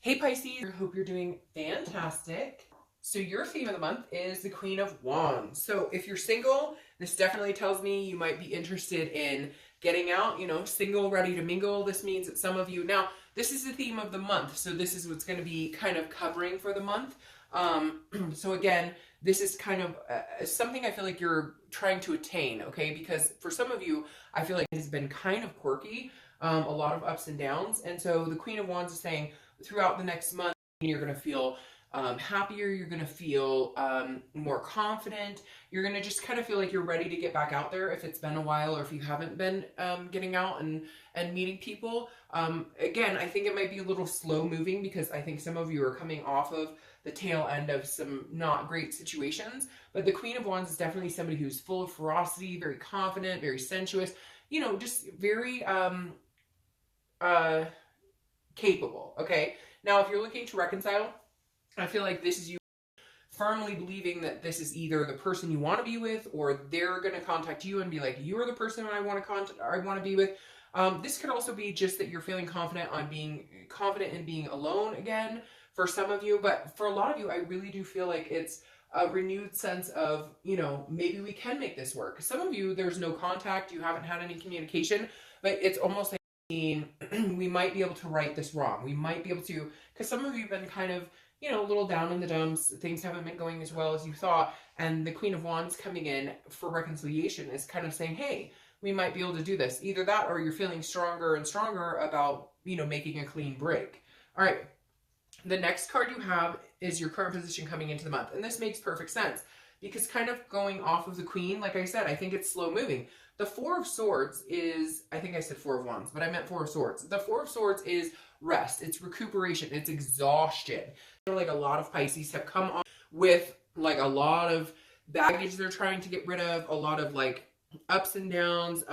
Hey Pisces, I hope you're doing fantastic. So your theme of the month is the Queen of Wands. So if you're single, this definitely tells me you might be interested in getting out, single, ready to mingle. This means that some of you, now this is the theme of the month, so this is what's going to be kind of covering for the month. So again, this is kind of something I feel like you're trying to attain, okay? Because for some of you, I feel like it has been kind of quirky, a lot of ups and downs. And so the Queen of Wands is saying throughout the next month, you're going to feel happier, you're going to feel more confident, you're going to just kind of feel like you're ready to get back out there if it's been a while or if you haven't been getting out and meeting people. Again, I think it might be a little slow moving because I think some of you are coming off of the tail end of some not great situations, but the Queen of Wands is definitely somebody who's full of ferocity, very confident, very sensuous, just very capable, okay? Now, if you're looking to reconcile, I feel like this is you firmly believing that this is either the person you want to be with or they're going to contact you and be like, you're the person I want to be with. This could also be just that you're feeling confident in being alone again for some of you, but for a lot of you, I really do feel like it's a renewed sense of, maybe we can make this work. Some of you, there's no contact, you haven't had any communication, but it's almost like we might be able to right this wrong. We might be able to, because some of you have been kind of, a little down in the dumps. Things haven't been going as well as you thought. And the Queen of Wands coming in for reconciliation is kind of saying, hey, we might be able to do this. Either that or you're feeling stronger and stronger about, making a clean break. All right. The next card you have is your current position coming into the month. And this makes perfect sense because kind of going off of the Queen, like I said, I think it's slow moving. The Four of Swords is, I think I said Four of Wands, but I meant Four of Swords. The Four of Swords is rest, it's recuperation, it's exhaustion. Like a lot of Pisces have come on with like a lot of baggage they're trying to get rid of, a lot of like ups and downs.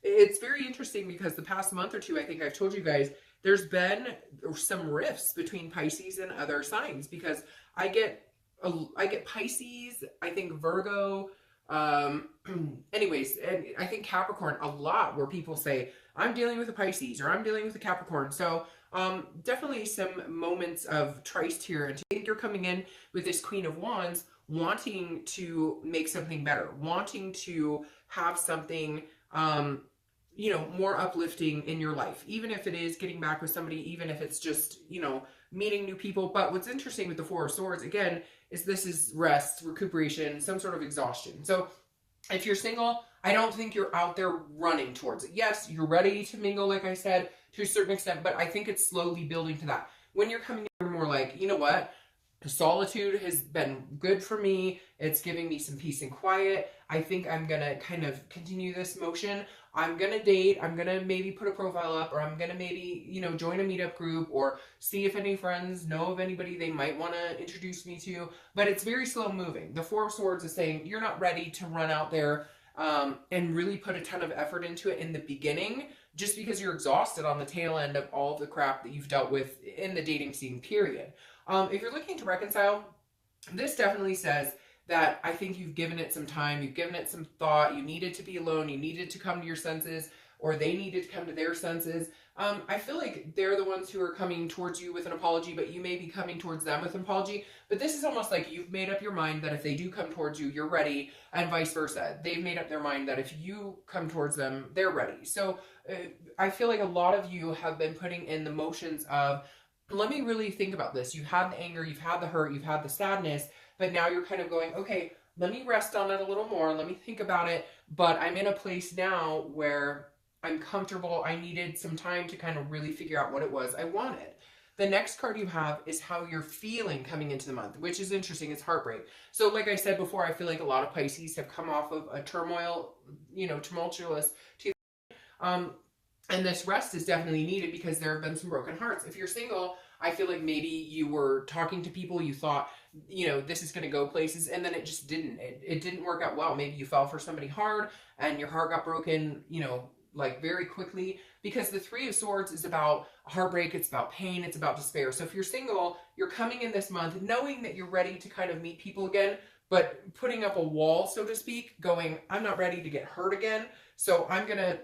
It's very interesting because the past month or two, I think I've told you guys, there's been some rifts between Pisces and other signs because I get Pisces, I think Virgo, anyways, and I think Capricorn a lot where people say, I'm dealing with a Pisces or I'm dealing with a Capricorn. So definitely some moments of tryst here. And I think you're coming in with this Queen of Wands wanting to make something better, wanting to have something, more uplifting in your life, even if it is getting back with somebody, even if it's just, meeting new people. But what's interesting with the Four of Swords, again, is this is rest, recuperation, some sort of exhaustion. So if you're single, I don't think you're out there running towards it. Yes, you're ready to mingle, like I said, to a certain extent, but I think it's slowly building to that. When you're coming in more like, you know what? Solitude has been good for me. It's giving me some peace and quiet. I think I'm going to kind of continue this motion. I'm going to date. I'm going to maybe put a profile up, or I'm going to maybe, join a meetup group or see if any friends know of anybody they might want to introduce me to. But it's very slow moving. The Four of Swords is saying you're not ready to run out there and really put a ton of effort into it in the beginning, just because you're exhausted on the tail end of all of the crap that you've dealt with in the dating scene period. If you're looking to reconcile, this definitely says that I think you've given it some time, you've given it some thought, you needed to be alone, you needed to come to your senses, or they needed to come to their senses. I feel like they're the ones who are coming towards you with an apology, but you may be coming towards them with an apology. But this is almost like you've made up your mind that if they do come towards you, you're ready, and vice versa. They've made up their mind that if you come towards them, they're ready. So I feel like a lot of you have been putting in the motions of, let me really think about this. You've had the anger, you've had the hurt, you've had the sadness, but now you're kind of going, okay, let me rest on it a little more. Let me think about it. But I'm in a place now where I'm comfortable. I needed some time to kind of really figure out what it was I wanted. The next card you have is how you're feeling coming into the month, which is interesting. It's heartbreak. So like I said before, I feel like a lot of Pisces have come off of a tumultuous and this rest is definitely needed because there have been some broken hearts. If you're single, I feel like maybe you were talking to people, you thought, this is going to go places, and then it just didn't. It didn't work out well. Maybe you fell for somebody hard and your heart got broken, like very quickly, because the Three of Swords is about heartbreak, it's about pain, it's about despair. So if you're single, you're coming in this month knowing that you're ready to kind of meet people again, but putting up a wall, so to speak, going, I'm not ready to get hurt again, so I'm going to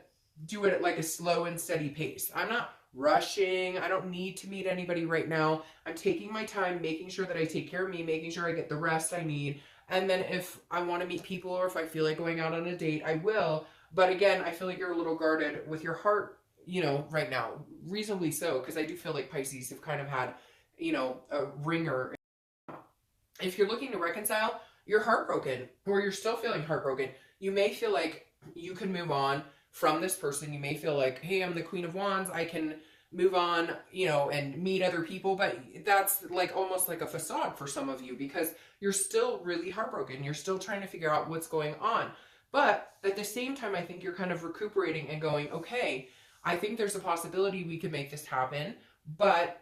do it at like a slow and steady pace. I'm not rushing. I don't need to meet anybody right now. I'm taking my time, making sure that I take care of me, making sure I get the rest I need. And then if I want to meet people or if I feel like going out on a date, I will. But again, I feel like you're a little guarded with your heart, you know, right now. Reasonably so, because I do feel like Pisces have kind of had, you know, a ringer. If you're looking to reconcile, you're heartbroken or you're still feeling heartbroken. You may feel like you can move on from this person. You may feel like, hey, I'm the Queen of Wands. I can move on, you know, and meet other people. But that's like almost like a facade for some of you because you're still really heartbroken. You're still trying to figure out what's going on. But at the same time, I think you're kind of recuperating and going, okay, I think there's a possibility we could make this happen. But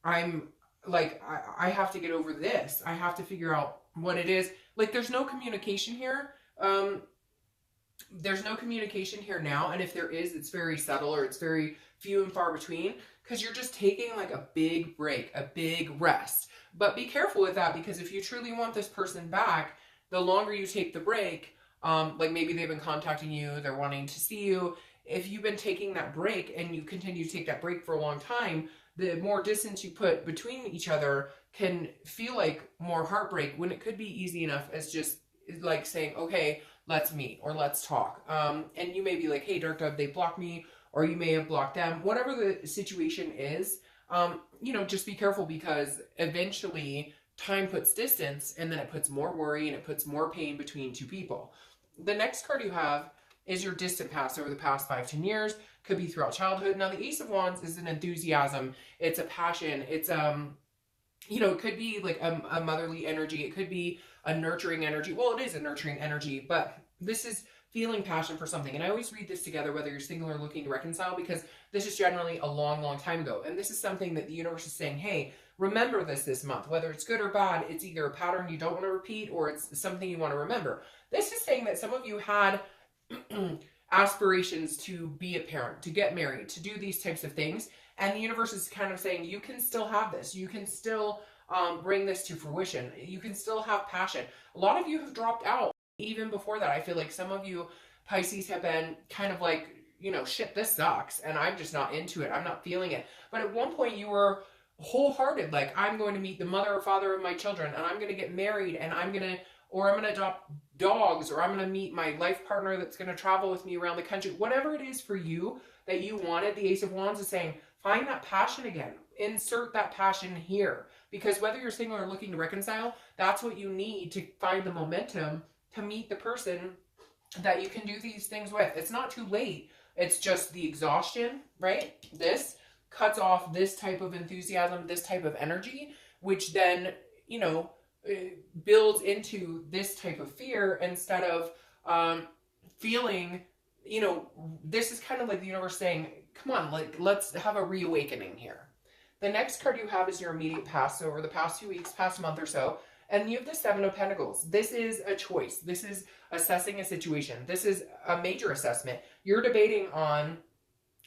I'm like, I have to get over this. I have to figure out what it is. Like, there's no communication here. There's no communication here now. And if there is, it's very subtle or it's very few and far between because you're just taking like a big break, a big rest. But be careful with that because if you truly want this person back, the longer you take the break, like maybe they've been contacting you, they're wanting to see you. If you've been taking that break and you continue to take that break for a long time, the more distance you put between each other can feel like more heartbreak when it could be easy enough as just like saying, okay, let's meet or let's talk. And you may be like, hey, Dark Dove, they blocked me, or you may have blocked them. Whatever the situation is, you know, just be careful because eventually time puts distance and then it puts more worry and it puts more pain between two people. The next card you have is your distant past over the past 5-10 years. Could be throughout childhood. Now, the Ace of Wands is an enthusiasm. It's a passion. It's, you know, it could be like a motherly energy. It could be a nurturing energy. Well, it is a nurturing energy, but this is feeling passion for something. And I always read this together, whether you're single or looking to reconcile, because this is generally a long, long time ago. And this is something that the universe is saying, hey, remember this month. Whether it's good or bad, it's either a pattern you don't want to repeat or it's something you want to remember. This is saying that some of you had aspirations to be a parent, to get married, to do these types of things. And the universe is kind of saying, you can still have this. You can still bring this to fruition. You can still have passion. A lot of you have dropped out even before that. I feel like some of you Pisces have been kind of like, you know, shit, this sucks. And I'm just not into it. I'm not feeling it. But at one point you were wholehearted. Like, I'm going to meet the mother or father of my children and I'm going to get married and I'm going to adopt dogs, or I'm going to meet my life partner that's going to travel with me around the country. Whatever it is for you that you wanted, the Ace of Wands is saying, find that passion again. Insert that passion here. Because whether you're single or looking to reconcile, that's what you need to find the momentum to meet the person that you can do these things with. It's not too late. It's just the exhaustion, right? This cuts off this type of enthusiasm, this type of energy, which then, you know, builds into this type of fear instead of feeling, you know, this is kind of like the universe saying, come on, like, let's have a reawakening here. The next card you have is your immediate past, so over the past few weeks, past month or so, and you have the Seven of Pentacles. This is a choice. This is assessing a situation. This is a major assessment. You're debating on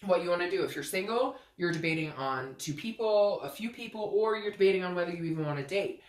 what you want to do. If you're single, you're debating on two people, a few people, or you're debating on whether you even want to date.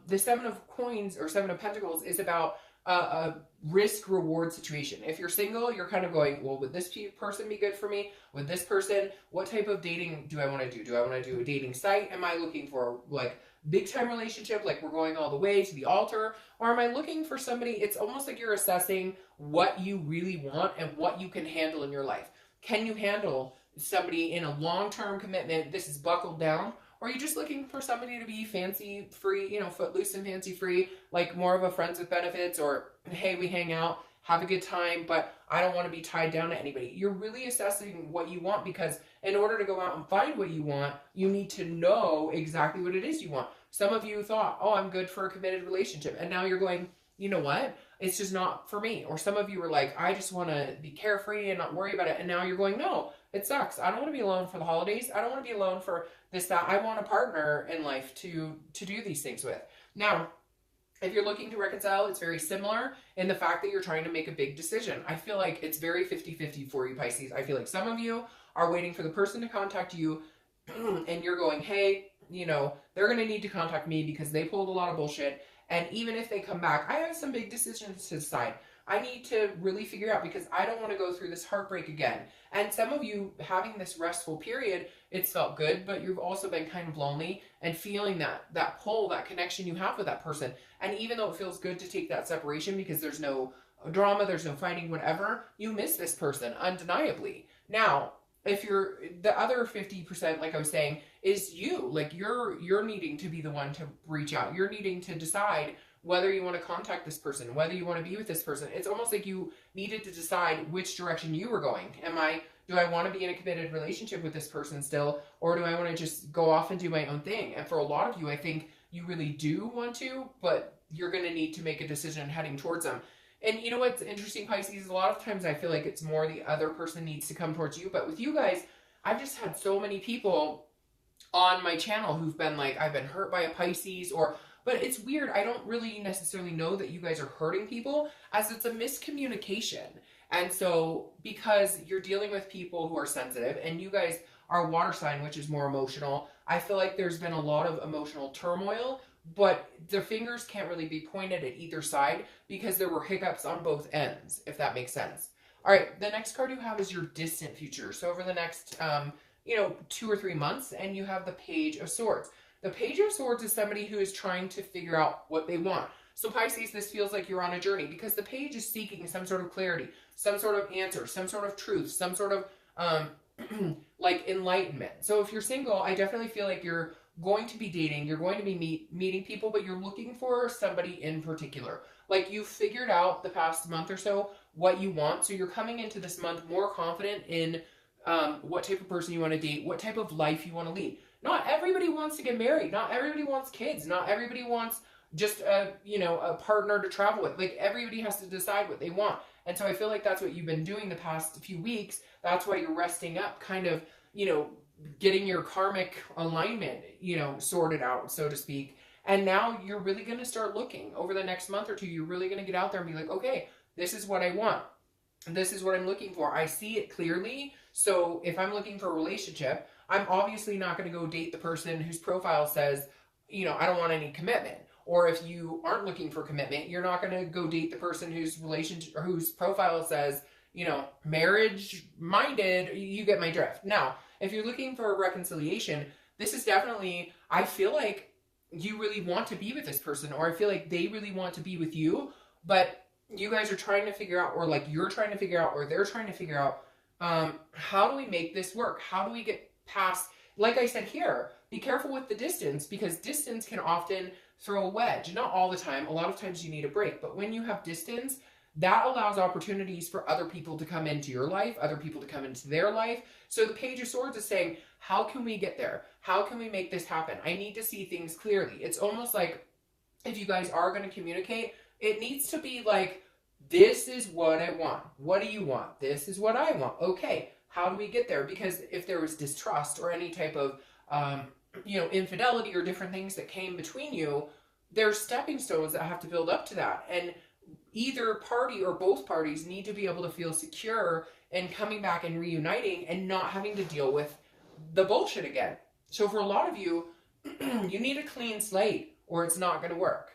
The Seven of Coins or Seven of Pentacles is about a risk-reward situation. If you're single, you're kind of going, well, would this person be good for me? Would this person, what type of dating do I want to do? Do I want to do a dating site? Am I looking for like big-time relationship, like we're going all the way to the altar? Or am I looking for somebody, it's almost like you're assessing what you really want and what you can handle in your life. Can you handle somebody in a long-term commitment? This is buckled down. Or are you just looking for somebody to be fancy free, you know, footloose and fancy free, like more of a friends with benefits, or hey, we hang out, have a good time, but I don't want to be tied down to anybody. You're really assessing what you want, because in order to go out and find what you want, you need to know exactly what it is you want. Some of you thought, oh, I'm good for a committed relationship. And now you're going, you know what? It's just not for me. Or some of you were like, I just want to be carefree and not worry about it. And now you're going, no, it sucks. I don't want to be alone for the holidays. I don't want to be alone for this, that. I want a partner in life to do these things with. Now, if you're looking to reconcile, it's very similar in the fact that you're trying to make a big decision. I feel like it's very 50-50 for you, Pisces. I feel like some of you are waiting for the person to contact you and you're going, hey, you know, they're going to need to contact me because they pulled a lot of bullshit. And even if they come back, I have some big decisions to decide. I need to really figure out, because I don't want to go through this heartbreak again. And some of you having this restful period, it's felt good, but you've also been kind of lonely and feeling that pull, that connection you have with that person. And even though it feels good to take that separation because there's no drama, there's no fighting, whatever, you miss this person undeniably. Now, if you're the other 50%, like I was saying, is you, like you're needing to be the one to reach out. You're needing to decide whether you want to contact this person, whether you want to be with this person. It's almost like you needed to decide which direction you were going. Do I want to be in a committed relationship with this person still, or do I want to just go off and do my own thing? And for a lot of you, I think you really do want to, but you're going to need to make a decision heading towards them. And you know what's interesting, Pisces? A lot of times I feel like it's more the other person needs to come towards you. But with you guys, I've just had so many people on my channel who've been like, I've been hurt by a Pisces, but it's weird. I don't really necessarily know that you guys are hurting people, as it's a miscommunication. And so because you're dealing with people who are sensitive, and you guys are water sign, which is more emotional, I feel like there's been a lot of emotional turmoil, but the fingers can't really be pointed at either side because there were hiccups on both ends, if that makes sense. All right, the next card you have is your distant future. So over the next, 2 or 3 months, and you have the Page of Swords. The Page of Swords is somebody who is trying to figure out what they want. So Pisces, this feels like you're on a journey because the Page is seeking some sort of clarity, some sort of answer, some sort of truth, some sort of like enlightenment. So if you're single, I definitely feel like you're going to be dating, you're going to be meeting people, but you're looking for somebody in particular. Like you figured out the past month or so what you want. So you're coming into this month more confident in what type of person you want to date, what type of life you want to lead. Not everybody wants to get married. Not everybody wants kids. Not everybody wants just a partner to travel with. Like everybody has to decide what they want. And so I feel like that's what you've been doing the past few weeks. That's why you're resting up, kind of, getting your karmic alignment, sorted out, so to speak. And now you're really going to start looking over the next month or two. You're really going to get out there and be like, okay, this is what I want. This is what I'm looking for. I see it clearly. So if I'm looking for a relationship, I'm obviously not going to go date the person whose profile says, I don't want any commitment. Or if you aren't looking for commitment, you're not going to go date the person whose relationship or whose profile says, marriage minded. You get my drift. Now, if you're looking for a reconciliation, this is definitely, I feel like you really want to be with this person, or I feel like they really want to be with you, but you guys are trying to figure out, or like you're trying to figure out, or they're trying to figure out, how do we make this work? How do we get past, like I said here, be careful with the distance, because distance can often throw a wedge. Not all the time. A lot of times you need a break, but when you have distance, that allows opportunities for other people to come into your life, other people to come into their life. So the Page of Swords is saying, how can we get there? How can we make this happen? I need to see things clearly. It's almost like if you guys are going to communicate, it needs to be like, this is what I want. What do you want? This is what I want. Okay, how do we get there? Because if there was distrust or any type of, infidelity or different things that came between you, there's stepping stones that have to build up to that. And either party or both parties need to be able to feel secure in coming back and reuniting and not having to deal with the bullshit again. So for a lot of you, you need a clean slate or it's not going to work.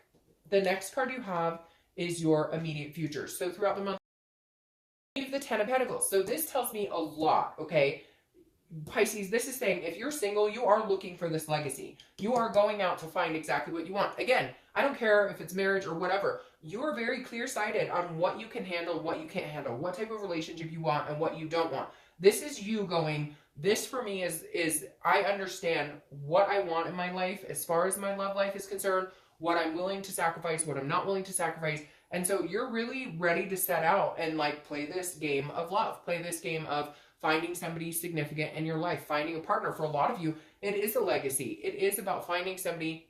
The next card you have is your immediate future. So throughout the month, you have the Ten of Pentacles. So this tells me a lot, okay? Pisces, this is saying if you're single, you are looking for this legacy. You are going out to find exactly what you want. Again, I don't care if it's marriage or whatever. You are very clear-sighted on what you can handle, what you can't handle, what type of relationship you want and what you don't want. This is you going, this for me is I understand what I want in my life as far as my love life is concerned, what I'm willing to sacrifice, what I'm not willing to sacrifice. And so you're really ready to set out and like play this game of love, play this game of finding somebody significant in your life, finding a partner. For a lot of you, it is a legacy. It is about finding somebody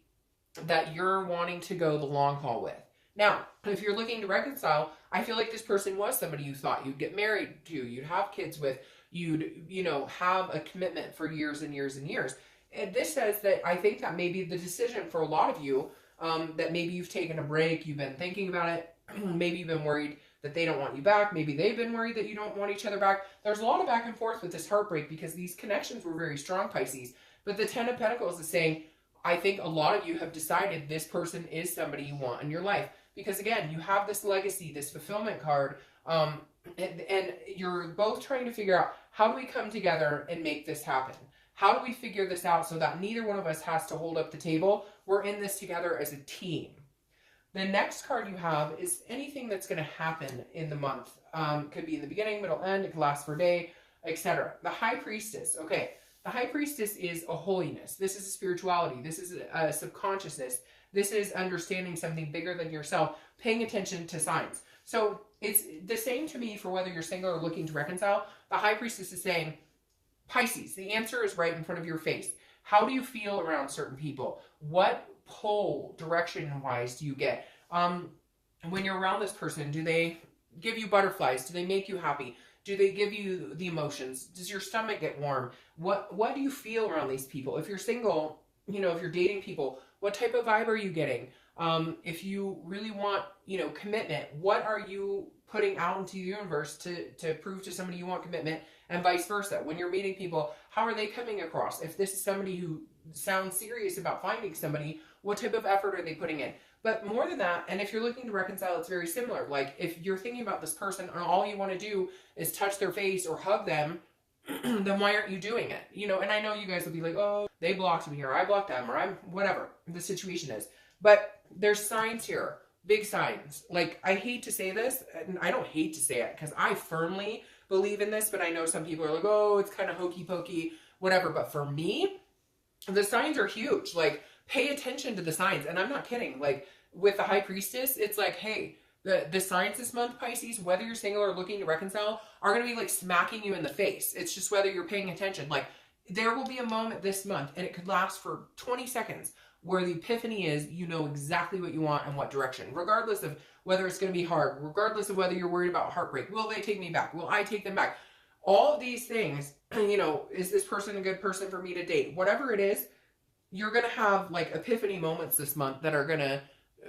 that you're wanting to go the long haul with. Now, if you're looking to reconcile, I feel like this person was somebody you thought you'd get married to, you'd have kids with, you'd, have a commitment for years and years and years. And this says that I think that may be the decision for a lot of you, that maybe you've taken a break, you've been thinking about it, maybe you've been worried that they don't want you back, maybe they've been worried that you don't want each other back. There's a lot of back and forth with this heartbreak because these connections were very strong, Pisces. But the Ten of Pentacles is saying, I think a lot of you have decided this person is somebody you want in your life. because again, you have this legacy, this fulfillment card, and you're both trying to figure out, how do we come together and make this happen? How do we figure this out so that neither one of us has to hold up the table? We're in this together as a team. The next card you have is anything that's going to happen in the month. Could be in the beginning, middle, end. It could last for a day, etc. The High Priestess. Okay, the High Priestess is a holiness. This is a spirituality. This is a subconsciousness. This is understanding something bigger than yourself, paying attention to signs. So it's the same to me for whether you're single or looking to reconcile. The High Priestess is saying, Pisces, the answer is right in front of your face. How do you feel around certain people? What pull direction-wise do you get? When you're around this person, do they give you butterflies? Do they make you happy? Do they give you the emotions? Does your stomach get warm? What do you feel around these people? If you're single, you know, if you're dating people, what type of vibe are you getting? If you really want, you know, commitment, what are you putting out into the universe to prove to somebody you want commitment, and vice versa? When you're meeting people, how are they coming across? If this is somebody who sounds serious about finding somebody, what type of effort are they putting in? But more than that, and if you're looking to reconcile, it's very similar. Like, if you're thinking about this person and all you want to do is touch their face or hug them, then why aren't you doing it? You know, and I know you guys will be like, oh, they blocked me, or I blocked them, or I'm whatever the situation is. But there's signs here, big signs. Like, I hate to say this, and I don't hate to say it because I firmly believe in this, but I know some people are like, oh, it's kind of hokey pokey, whatever. But for me, the signs are huge. Like, pay attention to the signs. And I'm not kidding. Like, with the High Priestess, it's like, hey, the signs this month, Pisces, whether you're single or looking to reconcile, are going to be like smacking you in the face. It's just whether you're paying attention. Like, there will be a moment this month, and it could last for 20 seconds, where the epiphany is, you know exactly what you want and what direction, regardless of whether it's going to be hard, regardless of whether you're worried about heartbreak. Will they take me back? Will I take them back? All of these things, you know, is this person a good person for me to date? Whatever it is, you're going to have like epiphany moments this month that are going to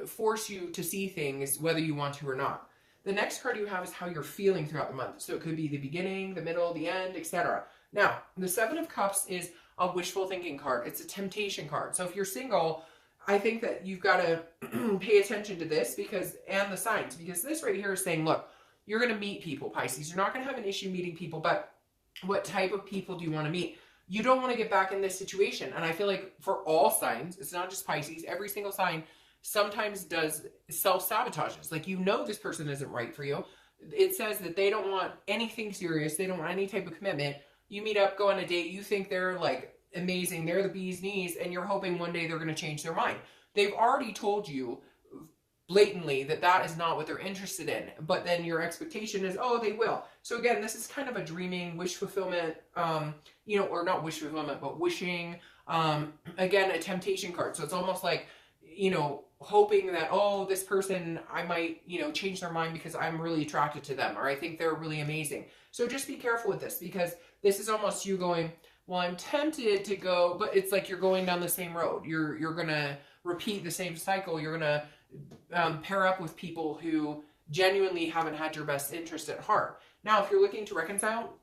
force you to see things whether you want to or not. The next card you have is how you're feeling throughout the month. So it could be the beginning, the middle, the end, etc. Now, the Seven of Cups is a wishful thinking card. It's a temptation card. So if you're single, I think that you've got to pay attention to this and the signs, because this right here is saying, look, you're going to meet people, Pisces. You're not going to have an issue meeting people, but what type of people do you want to meet? You don't want to get back in this situation. And I feel like for all signs, it's not just Pisces, every single sign sometimes does self-sabotages. Like, you know this person isn't right for you. It says that they don't want anything serious. They don't want any type of commitment. You meet up, go on a date, you think they're like amazing, they're the bee's knees, and you're hoping one day they're going to change their mind. They've already told you blatantly that that is not what they're interested in, but then your expectation is, oh, they will. So again, this is kind of a dreaming, wish fulfillment, you know, or not wish fulfillment, but wishing, again, a temptation card. So it's almost like, you know, hoping that, oh, this person, I might, you know, change their mind because I'm really attracted to them, or I think they're really amazing. So just be careful with this, because this is almost you going, well, I'm tempted to go, but it's like you're going down the same road. You're going to repeat the same cycle. You're going to pair up with people who genuinely haven't had your best interest at heart. Now, if you're looking to reconcile,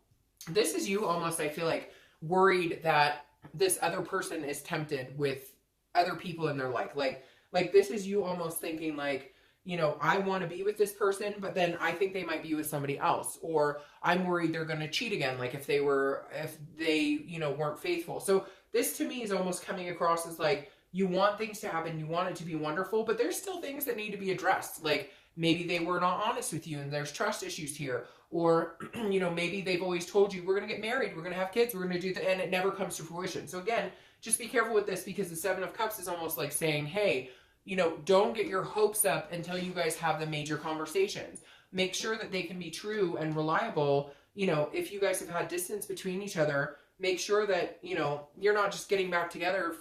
this is you almost, I feel like, worried that this other person is tempted with other people in their life. Like this is you almost thinking like, you know, I want to be with this person, but then I think they might be with somebody else, or I'm worried they're going to cheat again. Like if they, you know, weren't faithful. So this to me is almost coming across as like, you want things to happen, you want it to be wonderful, but there's still things that need to be addressed. Like maybe they were not honest with you and there's trust issues here. Or, you know, maybe they've always told you, we're going to get married, we're going to have kids, we're going to do and it never comes to fruition. So again, just be careful with this, because the Seven of Cups is almost like saying, hey, you know, don't get your hopes up until you guys have the major conversations. Make sure that they can be true and reliable. You know, if you guys have had distance between each other, make sure that, you know, you're not just getting back together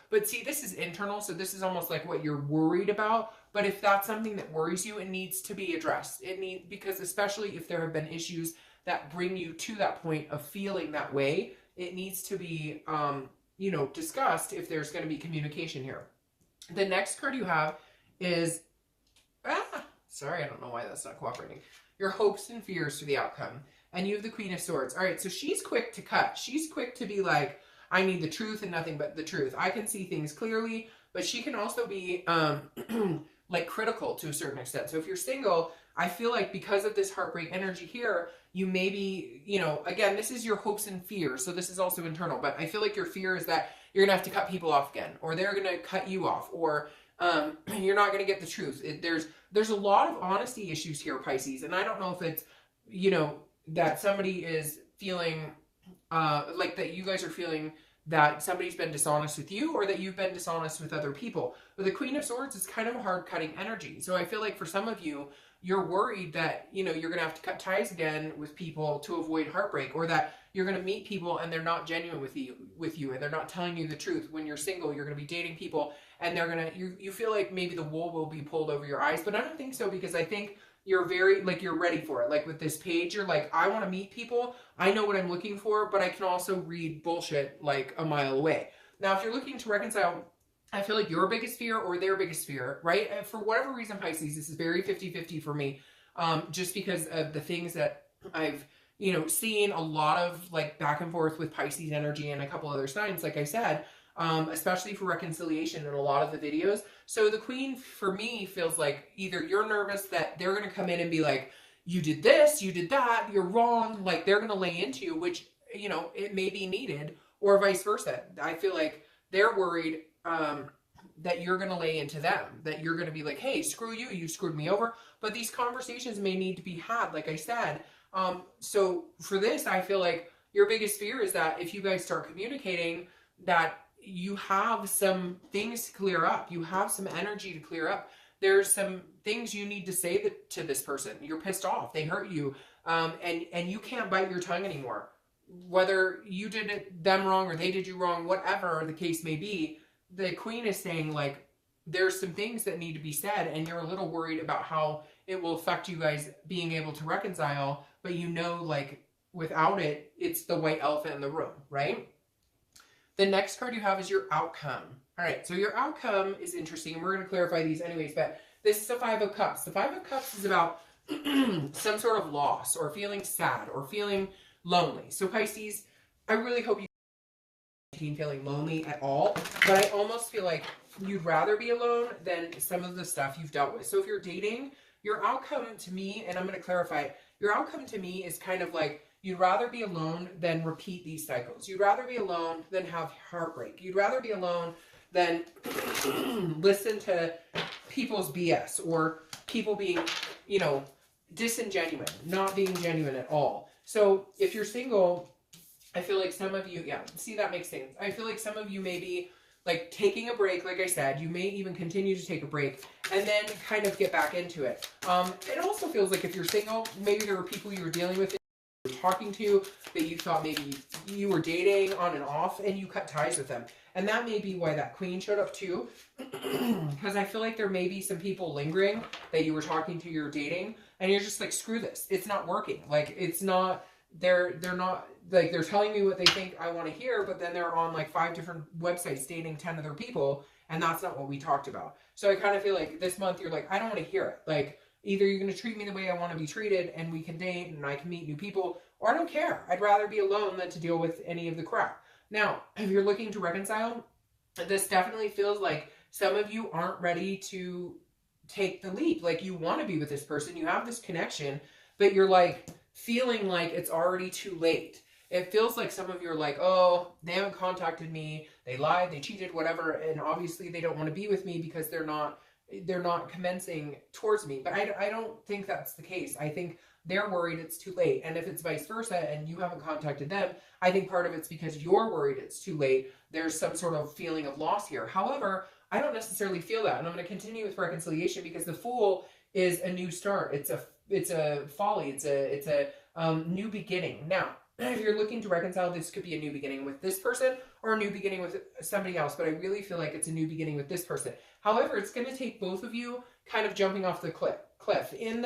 but see, this is internal. So this is almost like what you're worried about. But if that's something that worries you, it needs to be addressed. Because especially if there have been issues that bring you to that point of feeling that way, it needs to be, you know, discussed if there's going to be communication here. The next card you have is, sorry, I don't know why that's not cooperating. Your hopes and fears for the outcome. And you have the Queen of Swords. All right, so she's quick to cut. She's quick to be like, I need the truth and nothing but the truth. I can see things clearly, but she can also be like critical to a certain extent. So if you're single, I feel like because of this heartbreak energy here, you maybe, you know, again, this is your hopes and fears. So this is also internal, but I feel like your fear is that you're going to have to cut people off again, or they're going to cut you off, or you're not going to get the truth. There's a lot of honesty issues here, Pisces. And I don't know if it's, you know, that somebody is feeling like that you guys are feeling that somebody's been dishonest with you, or that you've been dishonest with other people. But the Queen of Swords is kind of a hard cutting energy. So I feel like for some of you, you're worried that, you know, you're going to have to cut ties again with people to avoid heartbreak, or that you're going to meet people and they're not genuine with you and they're not telling you the truth. When you're single, you're going to be dating people and they're going to, you feel like maybe the wool will be pulled over your eyes, but I don't think so, because I think you're very, like, you're ready for it. Like with this page, you're like, I want to meet people. I know what I'm looking for, but I can also read bullshit like a mile away. Now, if you're looking to reconcile, I feel like your biggest fear or their biggest fear, right? And for whatever reason, Pisces, this is very 50-50 for me, just because of the things that I've, you know, seen a lot of like back and forth with Pisces energy and a couple other signs, like I said, especially for reconciliation in a lot of the videos. So the Queen, for me, feels like either you're nervous that they're going to come in and be like, you did this, you did that, you're wrong. Like they're going to lay into you, which, you know, it may be needed, or vice versa. I feel like they're worried that you're going to lay into them, that you're going to be like, hey, screw you, you screwed me over. But these conversations may need to be had, like I said. So for this, I feel like your biggest fear is that if you guys start communicating, that you have some things to clear up. You have some energy to clear up. There's some things you need to say to this person. You're pissed off. They hurt you. And you can't bite your tongue anymore. Whether you did them wrong or they did you wrong, whatever the case may be, the Queen is saying, like, there's some things that need to be said, and you're a little worried about how it will affect you guys being able to reconcile, but you know, like, without it, it's the white elephant in the room, right? The next card you have is your outcome. All right, so your outcome is interesting, and we're going to clarify these anyways, but this is the Five of Cups. The Five of Cups is about some sort of loss, or feeling sad, or feeling lonely. So Pisces, I really hope you feeling lonely at all, but I almost feel like you'd rather be alone than some of the stuff you've dealt with. So if you're dating, your outcome to me, and I'm going to clarify, your outcome to me is kind of like, you'd rather be alone than repeat these cycles. You'd rather be alone than have heartbreak. You'd rather be alone than listen to people's BS, or people being, you know, disingenuine, not being genuine at all. So if you're single, I feel like some of you, yeah, see, that makes sense. I feel like some of you may be like taking a break, like I said. You may even continue to take a break and then kind of get back into it. It also feels like if you're single, maybe there were people you were dealing with, you were talking to, that you thought maybe you were dating on and off, and you cut ties with them. And that may be why that Queen showed up too, because I feel like there may be some people lingering that you were talking to, you're dating, and you're just like, screw this. It's not working. Like, it's not, they're not, like, they're telling me what they think I want to hear, but then they're on like 5 different websites dating 10 other people, and that's not what we talked about. So I kind of feel like this month you're like, I don't want to hear it. Like, either you're going to treat me the way I want to be treated and we can date and I can meet new people, or I don't care. I'd rather be alone than to deal with any of the crap. Now, if you're looking to reconcile, this definitely feels like some of you aren't ready to take the leap. Like, you want to be with this person, you have this connection, but you're like feeling like it's already too late. It feels like some of you are like, oh, they haven't contacted me, they lied, they cheated, whatever, and obviously they don't want to be with me because they're not commencing towards me. But I don't think that's the case. I think they're worried it's too late. And if it's vice versa and you haven't contacted them, I think part of it's because you're worried it's too late. There's some sort of feeling of loss here. However, I don't necessarily feel that. And I'm going to continue with reconciliation, because the Fool is a new start. It's a folly. It's a new beginning. Now, if you're looking to reconcile, this could be a new beginning with this person or a new beginning with somebody else, but I really feel like it's a new beginning with this person. However, it's going to take both of you kind of jumping off the cliff. In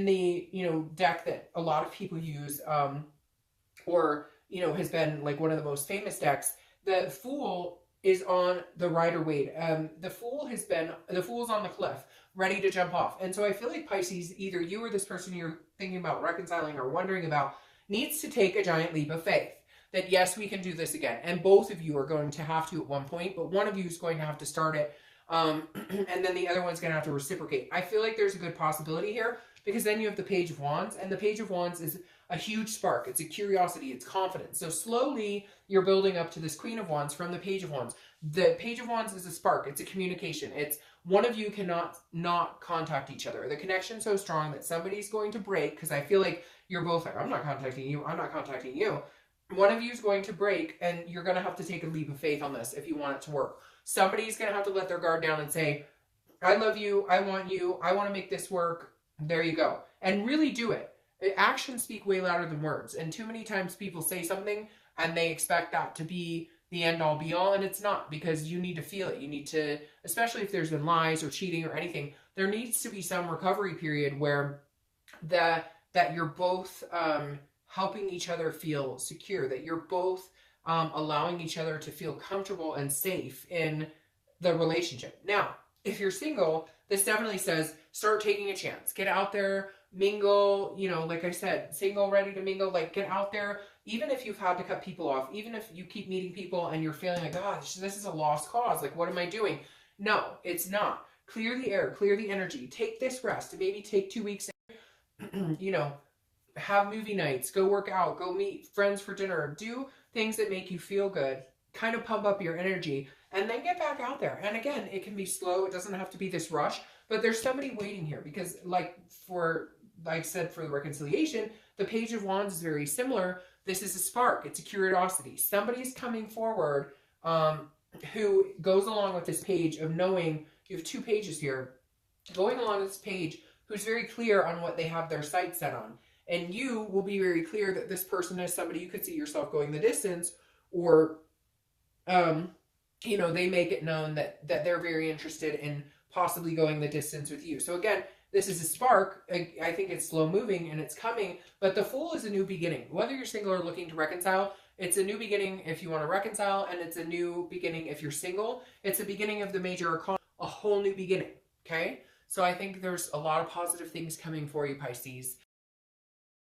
the you know, deck that a lot of people use, or, you know, has been like one of the most famous decks, the Fool is on the Rider-Waite. The Fool's on the cliff, ready to jump off. And so I feel like Pisces, either you or this person you're thinking about reconciling or wondering about, needs to take a giant leap of faith. That yes, we can do this again. And both of you are going to have to at one point, but one of you is going to have to start it. And then the other one's going to have to reciprocate. I feel like there's a good possibility here because then you have the Page of Wands, and the Page of Wands is a huge spark. It's a curiosity. It's confidence. So slowly you're building up to this Queen of Wands from the Page of Wands. The Page of Wands is a spark. It's a communication. It's one of you cannot not contact each other. The connection's so strong that somebody's going to break, because I feel like you're both like, I'm not contacting you. I'm not contacting you. One of you is going to break, and you're going to have to take a leap of faith on this if you want it to work. Somebody's going to have to let their guard down and say, I love you. I want to make this work. There you go. And really do it. Actions speak way louder than words. And too many times people say something and they expect that to be the end all be all. And it's not, because you need to feel it. You need to, especially if there's been lies or cheating or anything, there needs to be some recovery period where that you're both helping each other feel secure, that you're both allowing each other to feel comfortable and safe in the relationship. Now, if you're single, this definitely says start taking a chance. Get out there, mingle, you know, like I said, single, ready to mingle, like get out there. Even if you've had to cut people off, even if you keep meeting people and you're feeling like, oh, this is a lost cause. Like, what am I doing? No, it's not. Clear the air, clear the energy. Take this rest. Maybe take 2 weeks, you know, have movie nights, go work out, go meet friends for dinner, do things that make you feel good, kind of pump up your energy, and then get back out there. And again, it can be slow. It doesn't have to be this rush, but there's somebody waiting here because like I said, for the reconciliation, the Page of Wands is very similar. This is a spark. It's a curiosity. Somebody's coming forward who goes along with this page of knowing, you have 2 pages here, going along this page, who's very clear on what they have their sights set on. And you will be very clear that this person is somebody you could see yourself going the distance, or, you know, they make it known that they're very interested in possibly going the distance with you. So again, this is a spark. I think it's slow moving and it's coming, but the Fool is a new beginning. Whether you're single or looking to reconcile, it's a new beginning if you want to reconcile, and it's a new beginning if you're single. It's the beginning of the Major Arcana, a whole new beginning, okay? So I think there's a lot of positive things coming for you, Pisces.